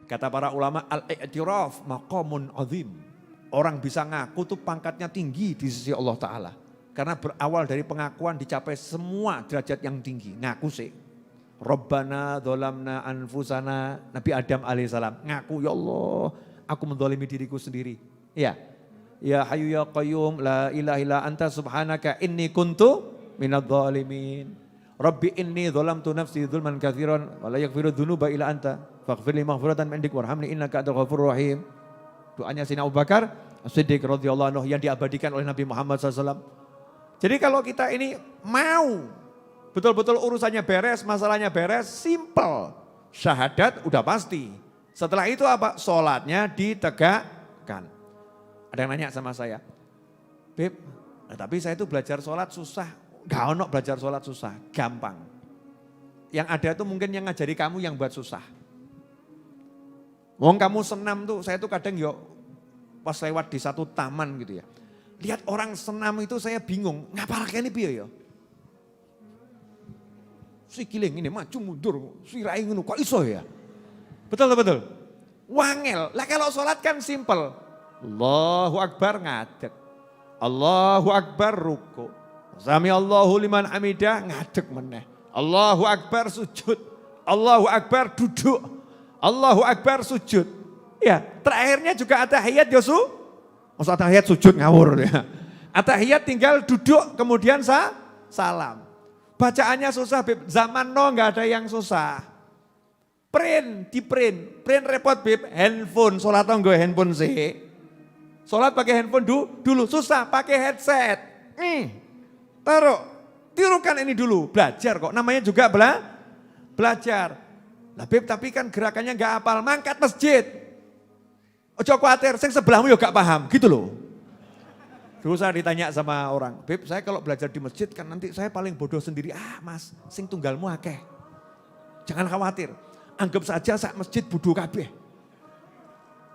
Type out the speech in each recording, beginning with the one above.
Kata para ulama, al-i'tiraf maqamun azim. Orang bisa ngaku tuh pangkatnya tinggi di sisi Allah Ta'ala. Karena berawal dari pengakuan dicapai semua derajat yang tinggi. Ngaku sih. Rabbana dholamna anfusana. Nabi Adam alaihissalam ngaku, ya Allah aku mendolimi diriku sendiri. Ya. Ya Hayyu ya Qayyum la ilaha illa anta subhanaka inni kuntu minadh dhalimin. Rabbi inni dholamtu nafsi dhulman katsiran wa la yaghfiru dzunuba illa anta faghfirli maghfiratan min indik warhamni innaka antal ghafurur rahim. Doanya Sayyidina Abu Bakar As-Siddiq radhiyallahu anhu yang diabadikan oleh Nabi Muhammad SAW. Jadi kalau kita ini mau betul-betul urusannya beres, masalahnya beres, simple. Syahadat udah pasti. Setelah itu apa? Sholatnya ditegakkan. Ada yang nanya sama saya, Beb, tapi saya itu belajar sholat susah. Gak ono belajar sholat susah, gampang. Yang ada itu mungkin yang ngajari kamu yang buat susah. Wong kamu senam tuh, saya tuh kadang yo pas lewat di satu taman gitu ya. Lihat orang senam itu saya bingung, ngapa ini piye ya? Si kiling ini maju mundur, si rai ngono kok iso ya? Betul. Wangel. Lah kalau sholat kan simple. Allahu Akbar ngadeg. Allahu Akbar ruku. Sami Allahu liman hamidah ngadeg meneh. Allahu Akbar sujud. Allahu Akbar duduk. Allahu Akbar sujud. Ya, terakhirnya juga atahiyat Yosu. Masa atahiyat sujud ngawur ya. Atahiyat tinggal duduk kemudian salam. Bacaannya susah, Beb. Zaman no enggak ada yang susah. Print repot, Beb. Handphone, sholat nggo handphone sih. Sholat pakai handphone dulu, susah pakai headset. Taruh, tirukan ini dulu, belajar kok. Namanya juga belajar. Lah Beb, tapi kan gerakannya gak hafal, mangkat masjid. Ojo khawatir, sing sebelahmu juga gak paham, gitu loh. Dulu saya ditanya sama orang, Beb saya kalau belajar di masjid kan nanti saya paling bodoh sendiri. Ah Mas, sing tunggalmu akeh. Jangan khawatir, anggap saja sak masjid bodoh kabeh.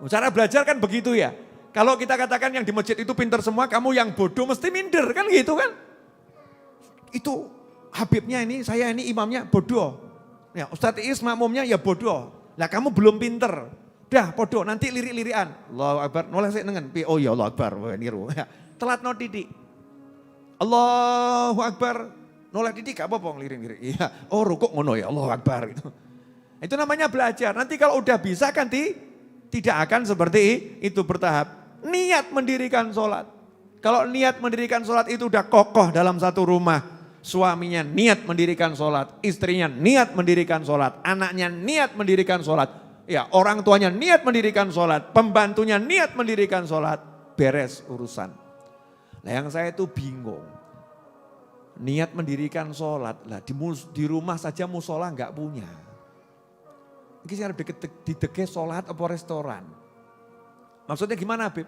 Cara belajar kan begitu ya. Kalau kita katakan yang di masjid itu pintar semua, kamu yang bodoh mesti minder kan gitu kan. Itu Habibnya ini, saya ini imamnya bodoh. Ya, Ustadz Is makmumnya ya bodoh. Lah kamu belum pinter. Dah bodoh, nanti lirik-lirikan. Allahu Akbar, noleh sik nengen. Oh ya Allah Akbar, niru. Ya, telat no titik. Allahu Akbar, noleh titik gak apa-apa lirik-lirik. Iya, oh rukuk ngono ya Allahu Akbar gitu. Itu namanya belajar. Nanti kalau udah bisa kan tidak akan seperti itu bertahap. Niat mendirikan sholat. Kalau niat mendirikan sholat itu udah kokoh dalam satu rumah. Suaminya niat mendirikan sholat. Istrinya niat mendirikan sholat. Anaknya niat mendirikan sholat. Ya, orang tuanya niat mendirikan sholat. Pembantunya niat mendirikan sholat. Beres urusan. Nah yang saya itu bingung. Niat mendirikan sholat. Lah di rumah saja musola nggak punya. Ini saya dideke sholat apa restoran. Maksudnya gimana Beb?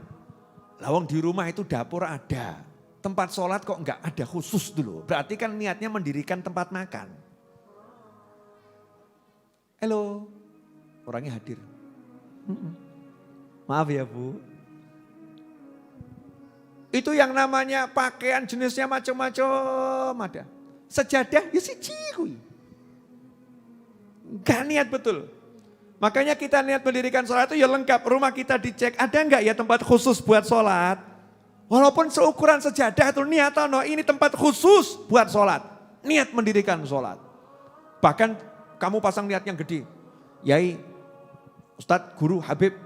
Lawang di rumah itu dapur ada. Tempat sholat kok enggak ada khusus dulu. Berarti kan niatnya mendirikan tempat makan. Halo, orangnya hadir. Maaf ya Bu. Itu yang namanya pakaian jenisnya macam-macam ada. Sejadah ya siji kuwi. Enggak niat betul. Makanya kita niat mendirikan sholat itu ya lengkap. Rumah kita dicek, ada enggak ya tempat khusus buat sholat? Walaupun seukuran sejadah itu niat, no, ini tempat khusus buat sholat. Niat mendirikan sholat. Bahkan kamu pasang niat yang gede. Yai, Ustadz, Guru, Habib,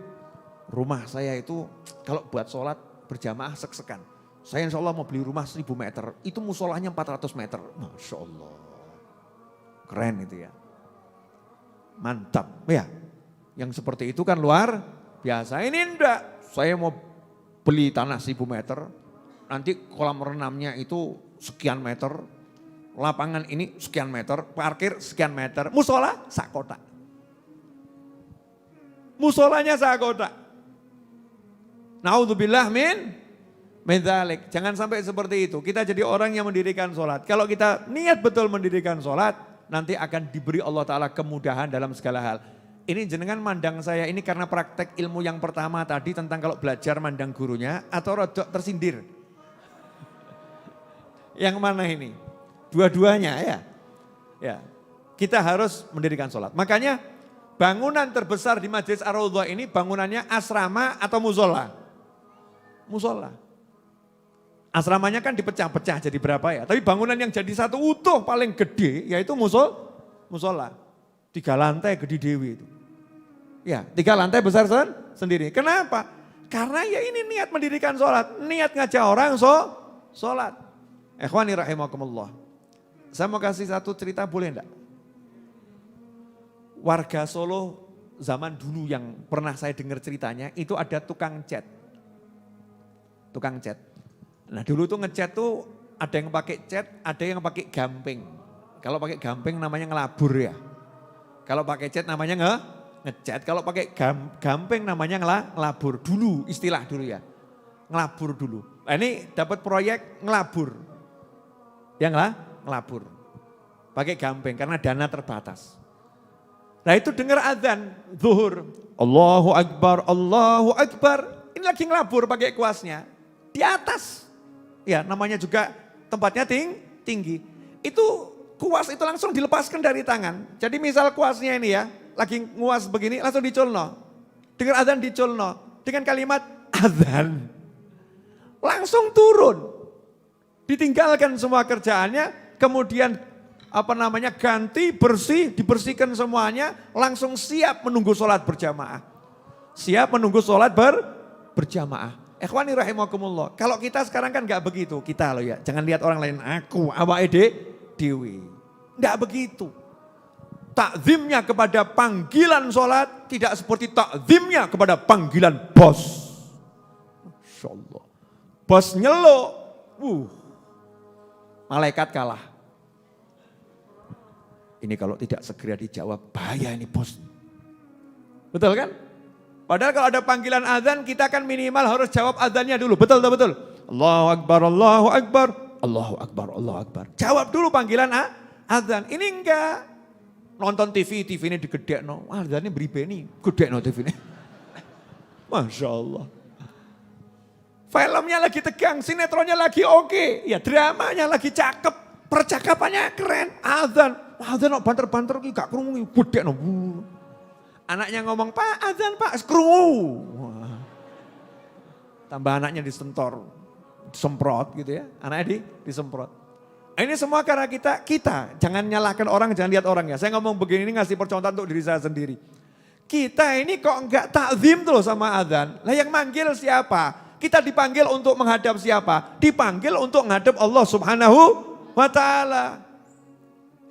rumah saya itu kalau buat sholat berjamaah sek-sekan. Saya insya Allah mau beli rumah 1000 meter, itu musolahnya 400 meter. Masya Allah, keren itu ya. Mantap ya. Yang seperti itu kan luar biasa. Ini enggak, saya mau beli tanah 1000 meter. Nanti kolam renamnya itu sekian meter. Lapangan ini sekian meter. Parkir sekian meter. Musola sak kotak. Musolanya sak kotak. Naudzubillah min dzalik. Jangan sampai seperti itu. Kita jadi orang yang mendirikan sholat. Kalau kita niat betul mendirikan sholat, nanti akan diberi Allah Ta'ala kemudahan dalam segala hal. Ini jenengan mandang saya ini karena praktek ilmu yang pertama tadi tentang kalau belajar mandang gurunya atau rodok tersindir. Yang mana ini? Dua-duanya ya. Ya. Kita harus mendirikan sholat. Makanya Bangunan terbesar di Majelis Ar-Raudhah ini bangunannya asrama atau musola? Musola. Asramanya kan dipecah-pecah jadi berapa ya? Tapi bangunan yang jadi satu utuh paling gede yaitu musola. 3 lantai gede dewi itu. Ya, 3 lantai besar sendiri. Kenapa? Karena ya ini niat mendirikan sholat, niat ngajak orang sholat. Ikhwani rahimakumullah. Saya mau kasih satu cerita boleh enggak? Warga Solo zaman dulu yang pernah saya dengar ceritanya itu ada tukang cat. Tukang cat. Nah dulu tuh ngecat tuh ada yang pakai cat, ada yang pakai gamping. Kalau pakai gamping namanya ngelabur ya. Kalau pakai cat namanya ngecat, kalau pakai gamping namanya ngelabur. Dulu istilah dulu ya. Ngelabur dulu. Nah ini dapat proyek ngelabur. Ya ngelabur. Pakai gamping karena dana terbatas. Nah itu dengar azan zuhur. Allahu Akbar, Allahu Akbar. Ini lagi ngelabur pakai kuasnya. Di atas. Ya namanya juga tempatnya tinggi. Itu kuas itu langsung dilepaskan dari tangan. Jadi misal kuasnya ini ya. Lagi nguas begini langsung diculno. Dengar azan diculno. Dengan kalimat azan. Langsung turun. Ditinggalkan semua kerjaannya. Kemudian ganti, bersih, dibersihkan semuanya, langsung siap menunggu sholat berjamaah. Siap menunggu sholat berjamaah. Ikhwani rahimakumullah, kalau kita sekarang kan gak begitu, kita loh ya, jangan lihat orang lain, aku, awake dewi. Gak begitu. Takzimnya kepada panggilan sholat tidak seperti takzimnya kepada panggilan bos. Masya Allah. Bos nyeluk, malaikat kalah. Ini kalau tidak segera dijawab, bahaya ini bos. Betul kan? Padahal kalau ada panggilan azan, kita kan minimal harus jawab azannya dulu. Betul, betul. Allahu Akbar, Allahu Akbar, Allahu Akbar, Allahu Akbar. Jawab dulu panggilan azan. Ini enggak. Nonton TV ini digedek. Azannya beribeni, gede TV ini. Masya Allah. Filmnya lagi tegang, sinetronnya lagi oke. Ya dramanya lagi cakep, percakapannya keren. Azan banter-banter ki gak krungu gede no. Anaknya ngomong, "Pak, azan Pak." Krungu. Tambah anaknya disentor, disemprot gitu ya. Anaknya disemprot. Ini semua karena kita jangan nyalahkan orang, jangan lihat orang ya. Saya ngomong begini ini ngasih percontohan untuk diri saya sendiri. Kita ini kok enggak takzim tuh sama azan. Lah yang manggil siapa? Kita dipanggil untuk menghadap siapa? Dipanggil untuk menghadap Allah Subhanahu wa Ta'ala.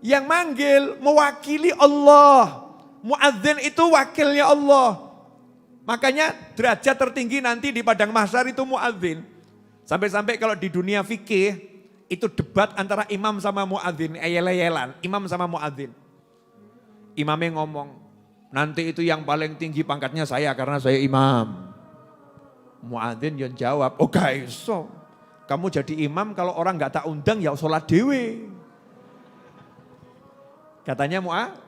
Yang manggil mewakili Allah. Muadzin itu wakilnya Allah. Makanya derajat tertinggi nanti di padang mahsyar itu muadzin. Sampai-sampai kalau di dunia fikih itu debat antara imam sama muadzin, ayel-ayelan, imam sama muadzin. Imamnya ngomong, nanti itu yang paling tinggi pangkatnya saya karena saya imam. Muadzin yang jawab, "Oh guys, kamu jadi imam kalau orang nggak tak undang ya sholat dewe." Katanya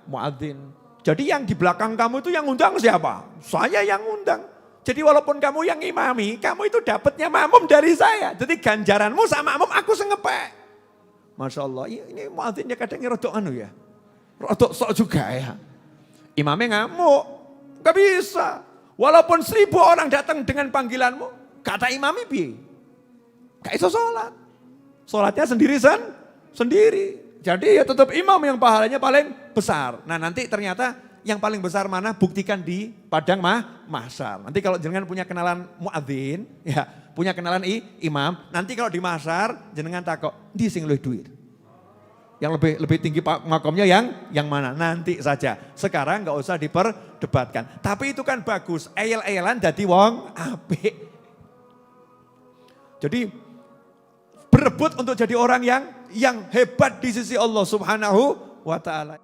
muadzin. Jadi yang di belakang kamu itu yang undang siapa? Saya yang undang. Jadi walaupun kamu yang imami, kamu itu dapatnya makmum dari saya. Jadi ganjaranmu sama makmum aku sengepek. Masya Allah, ini muadzinnya kadangnya rodok ya. Rodok sok juga ya. Imamnya ngamuk, gak bisa. Walaupun 1000 orang datang dengan panggilanmu, kata imami piye? Gak iso sholat. Sholatnya sendiri. Jadi ya tetap imam yang pahalanya paling besar. Nah nanti ternyata yang paling besar mana buktikan di padang mahsyar. Nanti kalau jenengan punya kenalan muadzin, ya punya kenalan imam. Nanti kalau di mahsyar jenengan takok, "Ndi sing luwih duit?" Yang lebih tinggi makomnya yang mana? Nanti saja. Sekarang nggak usah diperdebatkan. Tapi itu kan bagus. Eyel-eyelan dadi wong apik. Jadi berebut untuk jadi orang yang hebat di sisi Allah Subhanahu wa Ta'ala.